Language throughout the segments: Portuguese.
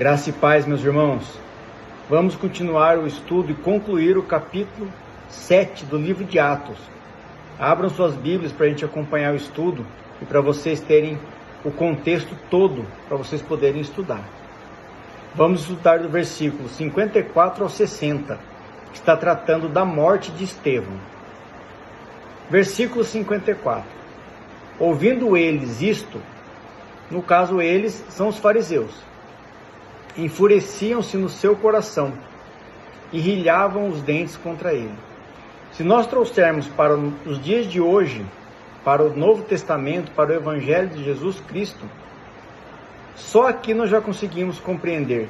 Graça e paz, meus irmãos. Vamos continuar o estudo e concluir o capítulo 7 do livro de Atos. Abram suas Bíblias para a gente acompanhar o estudo e para vocês terem o contexto todo, para vocês poderem estudar. Vamos estudar do versículo 54 ao 60, que está tratando da morte de Estevão. Versículo 54. Ouvindo eles isto, no caso eles são os fariseus, enfureciam-se no seu coração e rilhavam os dentes contra ele. Se nós trouxermos para os dias de hoje, para o Novo Testamento, para o Evangelho de Jesus Cristo, só aqui nós já conseguimos compreender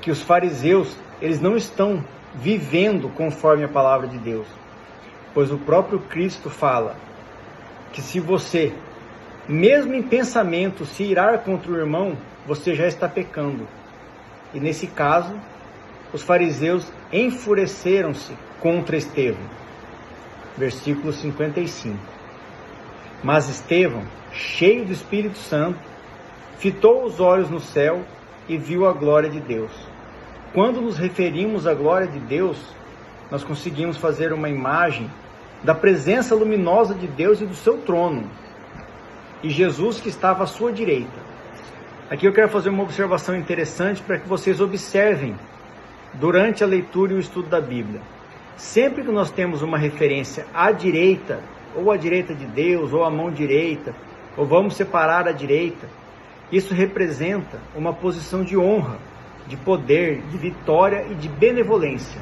que os fariseus, eles não estão vivendo conforme a palavra de Deus, pois o próprio Cristo fala que se você, mesmo em pensamento, se irar contra o irmão, você já está pecando. E nesse caso, os fariseus enfureceram-se contra Estevão. Versículo 55. Mas Estevão, cheio do Espírito Santo, fitou os olhos no céu e viu a glória de Deus. Quando nos referimos à glória de Deus, nós conseguimos fazer uma imagem da presença luminosa de Deus e do seu trono, e Jesus que estava à sua direita. Aqui eu quero fazer uma observação interessante para que vocês observem durante a leitura e o estudo da Bíblia. Sempre que nós temos uma referência à direita, ou à direita de Deus, ou à mão direita, ou vamos separar a direita, isso representa uma posição de honra, de poder, de vitória e de benevolência.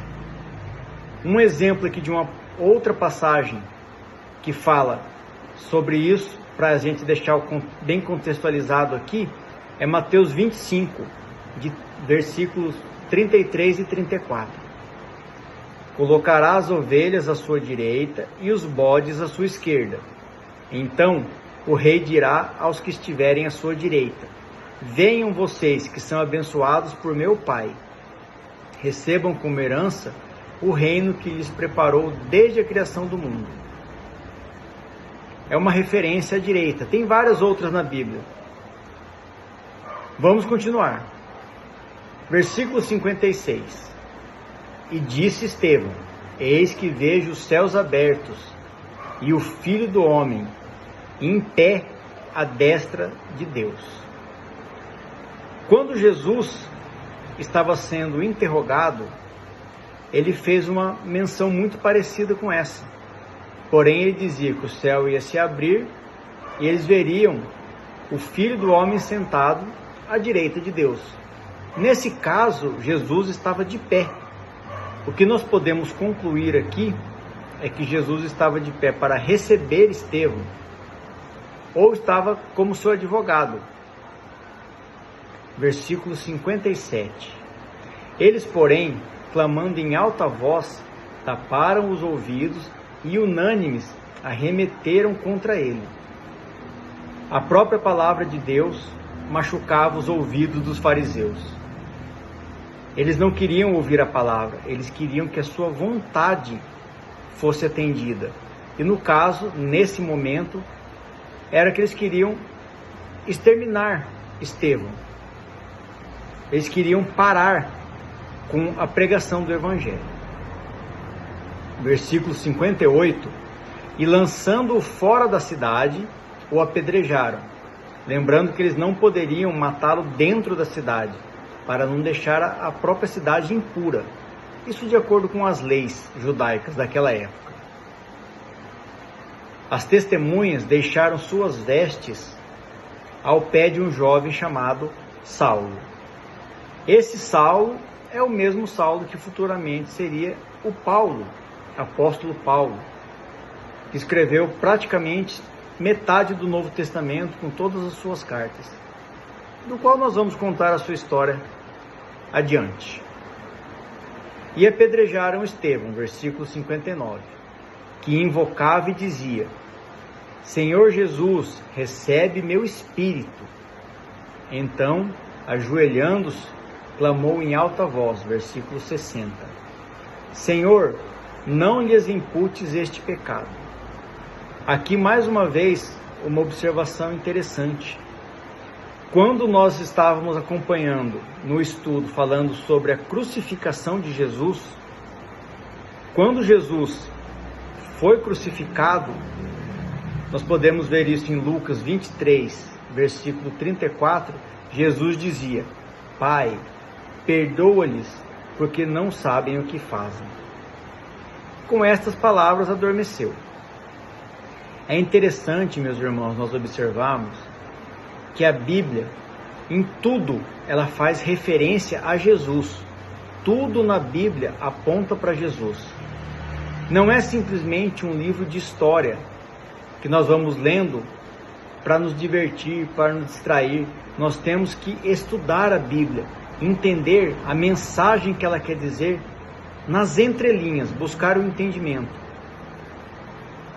Um exemplo aqui de uma outra passagem que fala sobre isso, para a gente deixar bem contextualizado aqui, é Mateus 25, de versículos 33 e 34. Colocará as ovelhas à sua direita e os bodes à sua esquerda. Então o rei dirá aos que estiverem à sua direita: venham vocês que são abençoados por meu Pai. Recebam como herança o reino que lhes preparou desde a criação do mundo. É uma referência à direita. Tem várias outras na Bíblia. Vamos continuar. Versículo 56. E disse Estevão: eis que vejo os céus abertos e o Filho do Homem em pé à destra de Deus. Quando Jesus estava sendo interrogado, ele fez uma menção muito parecida com essa. Porém, ele dizia que o céu ia se abrir e eles veriam o Filho do Homem sentado à direita de Deus. Nesse caso, Jesus estava de pé. O que nós podemos concluir aqui é que Jesus estava de pé para receber Estevão, ou estava como seu advogado. Versículo 57. Eles, porém, clamando em alta voz, taparam os ouvidos e unânimes arremeteram contra ele. A própria palavra de Deus machucava os ouvidos dos fariseus. Eles não queriam ouvir a palavra, eles queriam que a sua vontade fosse atendida. E no caso, nesse momento, era que eles queriam exterminar Estevão. Eles queriam parar com a pregação do Evangelho. Versículo 58. E lançando-o fora da cidade, o apedrejaram, lembrando que eles não poderiam matá-lo dentro da cidade, para não deixar a própria cidade impura. Isso de acordo com as leis judaicas daquela época. As testemunhas deixaram suas vestes ao pé de um jovem chamado Saulo. Esse Saulo é o mesmo Saulo que futuramente seria o Paulo, apóstolo Paulo, que escreveu praticamente metade do Novo Testamento com todas as suas cartas, do qual nós vamos contar a sua história adiante. E apedrejaram Estevão, versículo 59, que invocava e dizia: Senhor Jesus, recebe meu espírito. Então, ajoelhando-se, clamou em alta voz, versículo 60, Senhor, não lhes imputes este pecado. Aqui, mais uma vez, uma observação interessante. Quando nós estávamos acompanhando no estudo falando sobre a crucificação de Jesus, quando Jesus foi crucificado, nós podemos ver isso em Lucas 23, versículo 34, Jesus dizia: Pai, perdoa-lhes, porque não sabem o que fazem. Com estas palavras adormeceu. É interessante, meus irmãos, nós observarmos que a Bíblia, em tudo, ela faz referência a Jesus. Tudo na Bíblia aponta para Jesus. Não é simplesmente um livro de história que nós vamos lendo para nos divertir, para nos distrair. Nós temos que estudar a Bíblia, entender a mensagem que ela quer dizer nas entrelinhas, buscar o entendimento.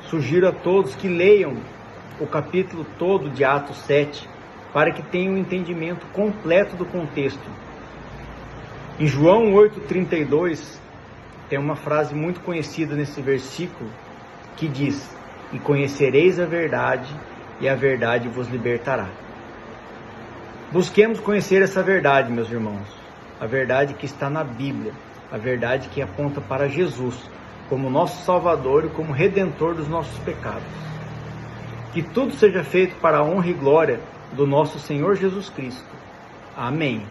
Sugiro a todos que leiam o capítulo todo de Atos 7, para que tenham um entendimento completo do contexto. Em João 8,32, tem uma frase muito conhecida nesse versículo, que diz: E conhecereis a verdade, e a verdade vos libertará. Busquemos conhecer essa verdade, meus irmãos, a verdade que está na Bíblia, a verdade que aponta para Jesus, como nosso Salvador e como Redentor dos nossos pecados. Que tudo seja feito para a honra e glória do nosso Senhor Jesus Cristo. Amém.